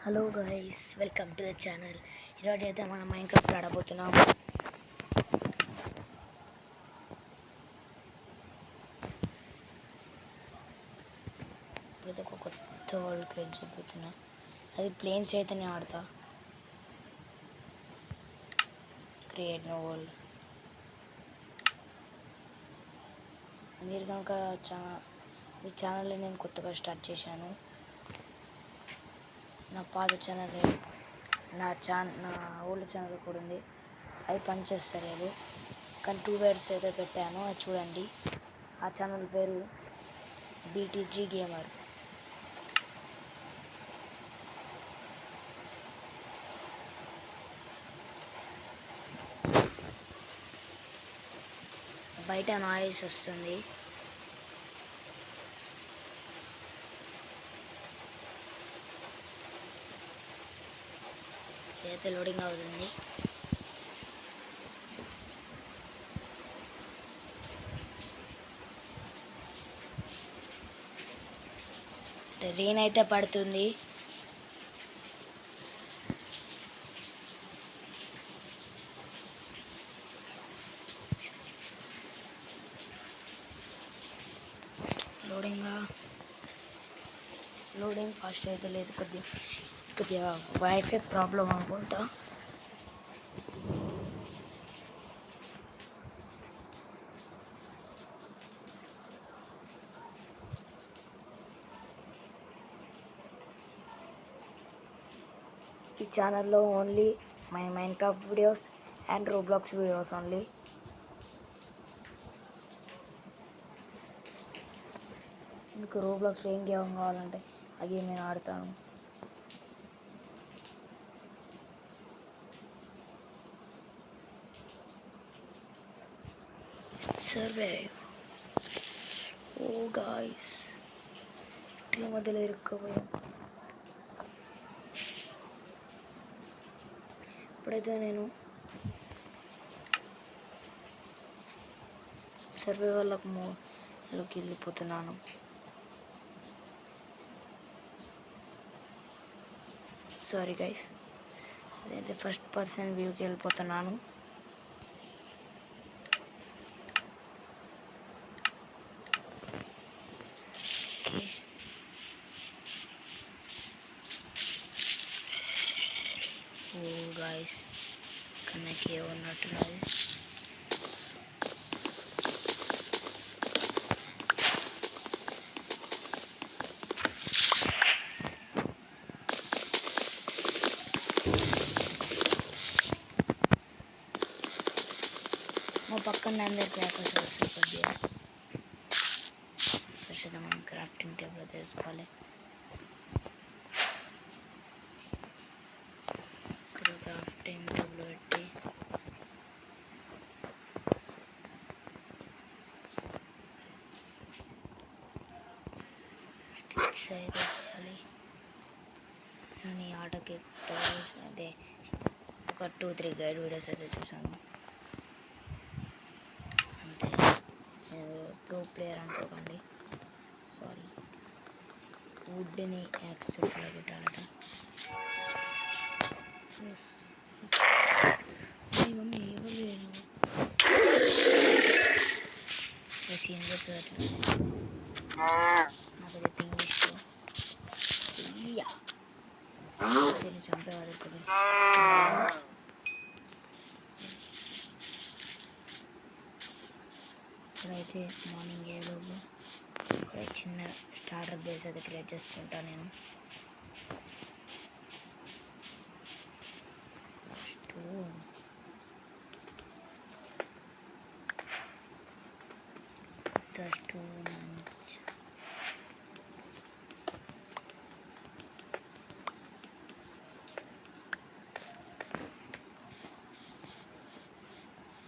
Hello guys, welcome to the channel. ఈరోజు అయితే మనం మైన్క్రాఫ్ట్ ఆడబోతున్నాం. ఇప్పుడైతే ఒక కొత్త వరల్డ్ క్రియేట్ చేయబోతున్నా. అది ప్లేన్స్ అయితేనే ఆడతా. Create no world. మీరు కనుక ఈ ఛానల్ని నేను కొత్తగా స్టార్ట్ చేశాను. నా పాత ఛానల్ నా ఓల్డ్ ఛానల్ కూడా ఉంది. అది పనిచేస్తలేదు, కానీ 2 వర్డ్స్ అయితే పెట్టాను, అది చూడండి. ఆ ఛానల్ పేరు BTG గేమర్. బయట నాయిస్ వస్తుంది. అయితే లోడింగ్ అవుతుంది. రెయిన్ అయితే పడుతుంది. లోడింగ్ ఫాస్ట్ అయితే లేదు, కొద్దిగా వైఫై ప్రాబ్లం అనుకుంటా. ఈ ఛానల్లో only Minecraft videos and Roblox videos only. మీకు రోబ్లాక్స్లో ఏం గేమ్ కావాలంటే ఆ గేమ్ నేను ఆడతాను. సర్వైవ్. ఓ గాయ్స్, ఇంటి మధ్యలో ఇరుక్కుపోయాం. ఇప్పుడైతే నేను సర్వైవల్లోకి వెళ్ళిపోతున్నాను. సారీ గైస్, అదైతే ఫస్ట్ పర్సన్ వ్యూకి వెళ్ళిపోతున్నాను. ఓ గాయ్స్, కన్నకి ఏమన్నట్టున్నది. మా పక్కన అందరి క్రాకర్స్ వస్తాయి. కొద్దిగా ఫస్ట్ మనం క్రాఫ్టింగ్ టేబుల్ తెలుసుకోవాలి. ఇక్కడ క్రాఫ్టింగ్ టేబుల్ పెట్టి స్టిచ్ అయితే చేయాలి. నేను ఈ ఆటకి అదే ఒక 2-3 గైడ్ వీడియోస్ అయితే చూసాను అంతే. ప్రో ప్లేయర్ అనుకోకండి, సారీ. వుడ్ని యాక్సెప్ట్లో పెట్టాలట. మమ్మీ ఎవరు లేరు. నాకైతే ఇంగ్లీష్ చంపేవారు. ఇప్పుడైతే మార్నింగ్ ఏలోపు ఇక్కడ చిన్న స్టార్టర్ బేస్ అయితే క్రియేట్ చేసుకుంటాను నేను.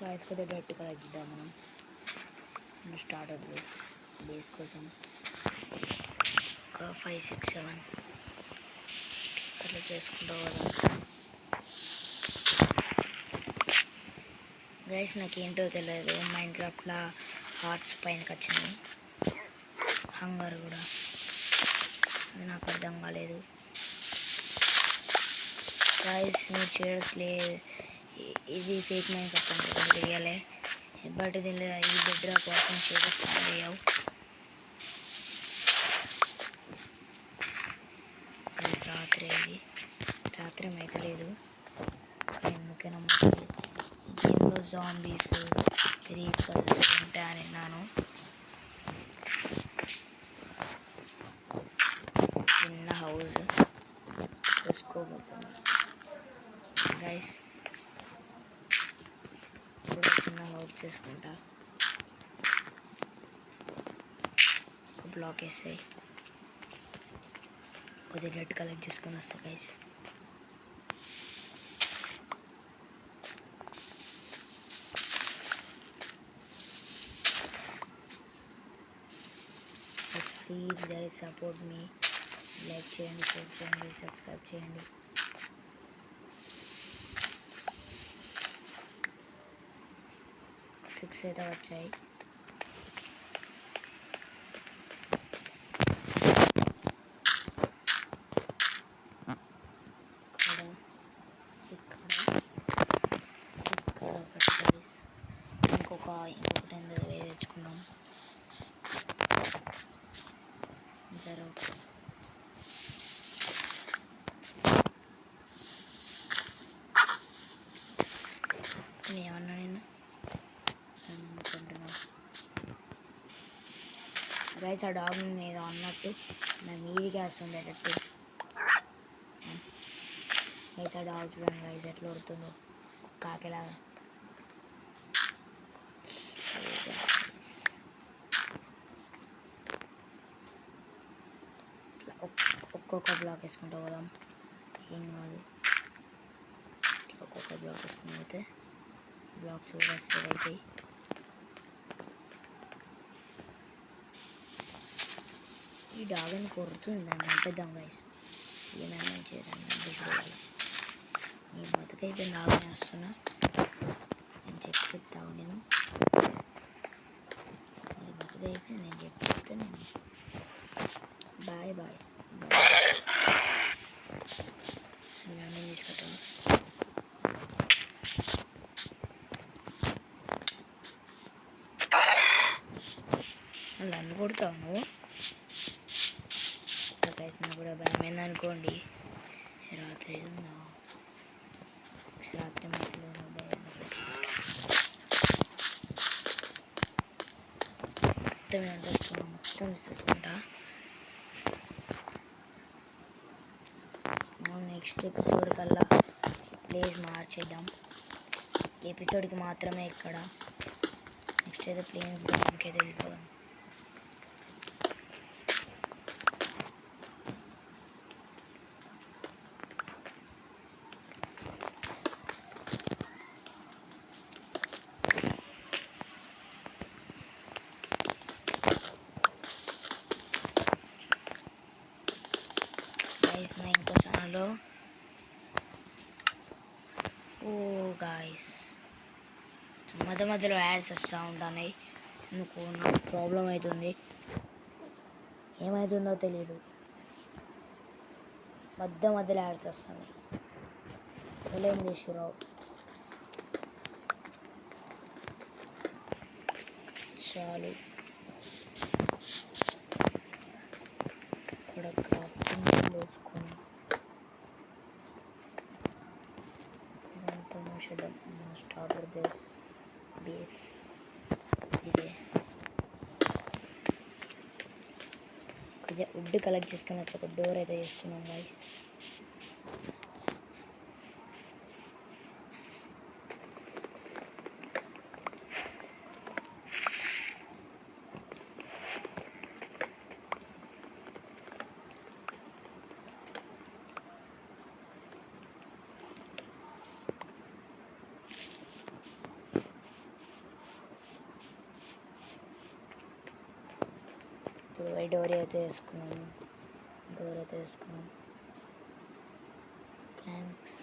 రైస్ కొద్దిగా డైరెక్ట్ కలెక్ట్ చేద్దాం మనం. స్టార్టర్ బేస్ కోసం ఒక 5, 6, 7 అట్లా చేసుకుంటూ పోదాం. గైస్, నాకేంటో తెలియదు, మైన్క్రాఫ్ట్లో హార్ట్స్ పైనకి వచ్చినాయి, హంగర్ కూడా, అది నాకు అర్థం కాలేదు. గాయస్ మీరు చేయడస్లే ఇది ఫేక్ మైన్ కట్టండి తెలియాలి బట్ దీనిలో ఈ బెడ్ రా కోసం షేడర్స్ అయ్యావు రాత్రి ఇది రాత్రి అయితే లేదు ఎందుకైనా గేమ్లో జాంబీస్ రీపర్స్ ఉంటాయని విన్నాను చిన్న హౌస్ చూసుకోబోతున్నాను గైస్ ఇప్పుడు చిన్న హౌస్ చేసుకుంటా ఒక బ్లాక్ వేసాయి కొద్దిగా రెడ్ కలెక్ట్ చేసుకొని వస్తా guys please guys support me like చేయండి షేర్ చేయండి సబ్స్క్రైబ్ చేయండి సిక్స్ అయితే వచ్చాయి ఇక్కడ ఒకటి గైస్ ఇంకొకటి ఎందుకు వేరే తెచ్చుకున్నాం జరో ఏమన్నా నేను అనుకుంటున్నాను గైస్ ఆ డాగ్ మీద అన్నట్టు నా మీదికి వస్తుంది అన్నట్టు గైస్ ఆ డాగ్ చూడండి గైస్ ఎట్లా కొడుతుందో కాకిలాగా ఒక్కొక్క బ్లాక్ వేసుకుంటూ పోదాం ఏం కాదు ఒక్కొక్క బ్లాక్ వేసుకుని అయితే బ్లాక్స్ కూడా సేవ్ అవుతాయి ఈ డాగ్ అని కొడుతుంది దాన్ని చంపేద్దాం గైస్ ఏమైనా చేద్దాం చూడాలి నీ బతుకైతే డాగ్ని వస్తున్నా నేను చెప్పిస్తాను నేను నీ బతుకైతే నేను చెప్పిస్తాను బాయ్ బాయ్ ఇవన్నీ తీసుకుంటాను నన్ను కొడతావు నువ్వు కలిసిన కూడా భయమైంది అనుకోండి రాత్రి రాత్రి మధ్యలో భయం మొత్తం తీసుకుంటా నెక్స్ట్ ఎపిసోడ్ కల్లా ప్లేస్ మార్చేద్దాం ఎపిసోడ్కి మాత్రమే ఇక్కడ నెక్స్ట్ అయితే ప్లేన్స్ అయితే వెళ్ళిపోదాం నా ఇంకో ఛానల్లో ఓ గాయస్ మధ్యలో యాడ్స్ వస్తూ ఉంటాయి ఎందుకు నాకు ప్రాబ్లం అవుతుంది ఏమవుతుందో తెలియదు మధ్యలో యాడ్స్ వస్తున్నాయి ఏం చేసిరావు చాలు ఇక్కడ క్రాఫ్టింగ్ వేసుకొని ఇదంతా మూసేద్దాం స్టార్టర్ బేస్ ఇదే కొద్దిగా వుడ్ కలెక్ట్ చేసుకుని వచ్చి ఒక డోర్ అయితే చేసుకున్నాం గైస్ ఇప్పుడు డోర్ అయితే వేసుకున్నాము ప్లాంక్స్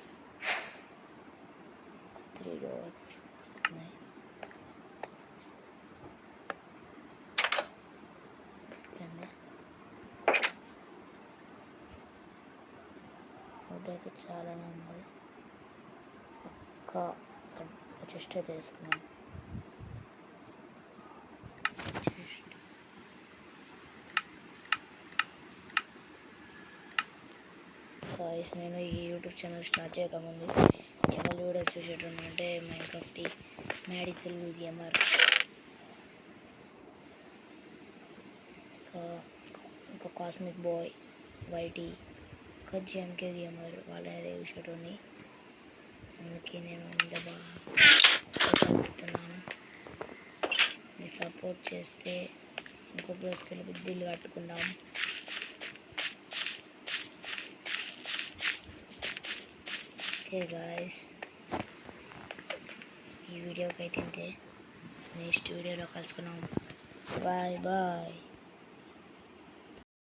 3 డోర్స్ ఉన్నాయి ఫుడ్ అయితే చాలానే ఉన్నది. ఒక్క చెస్ట్ అయితే వేసుకున్నాను. గాయ్స్, నేను ఈ యూట్యూబ్ ఛానల్ స్టార్ట్ చేయకముందు ఎవరు వీడియోస్ చూసేటోళ్ళు అంటే మైన్క్రాఫ్ట్ మ్యాడీ తెలుగు గేమర్, ఇంకా కాస్మిక్ బాయ్, వైటీ, ఇంకా జిఎంకే గేమర్ వాళ్ళని చూసేటోని. అందుకే నేను ఇంత బాగా చెప్తున్నాను. మీరు సపోర్ట్ చేస్తే ఇంకో ప్లేస్కి వెళ్ళి బుద్ధిలు కట్టుకుందాం. ఓకే గాయస్, ఈ వీడియోకి అయితే ఇంతే. నెక్స్ట్ వీడియోలో కలుసుకున్నాం. Bye bye.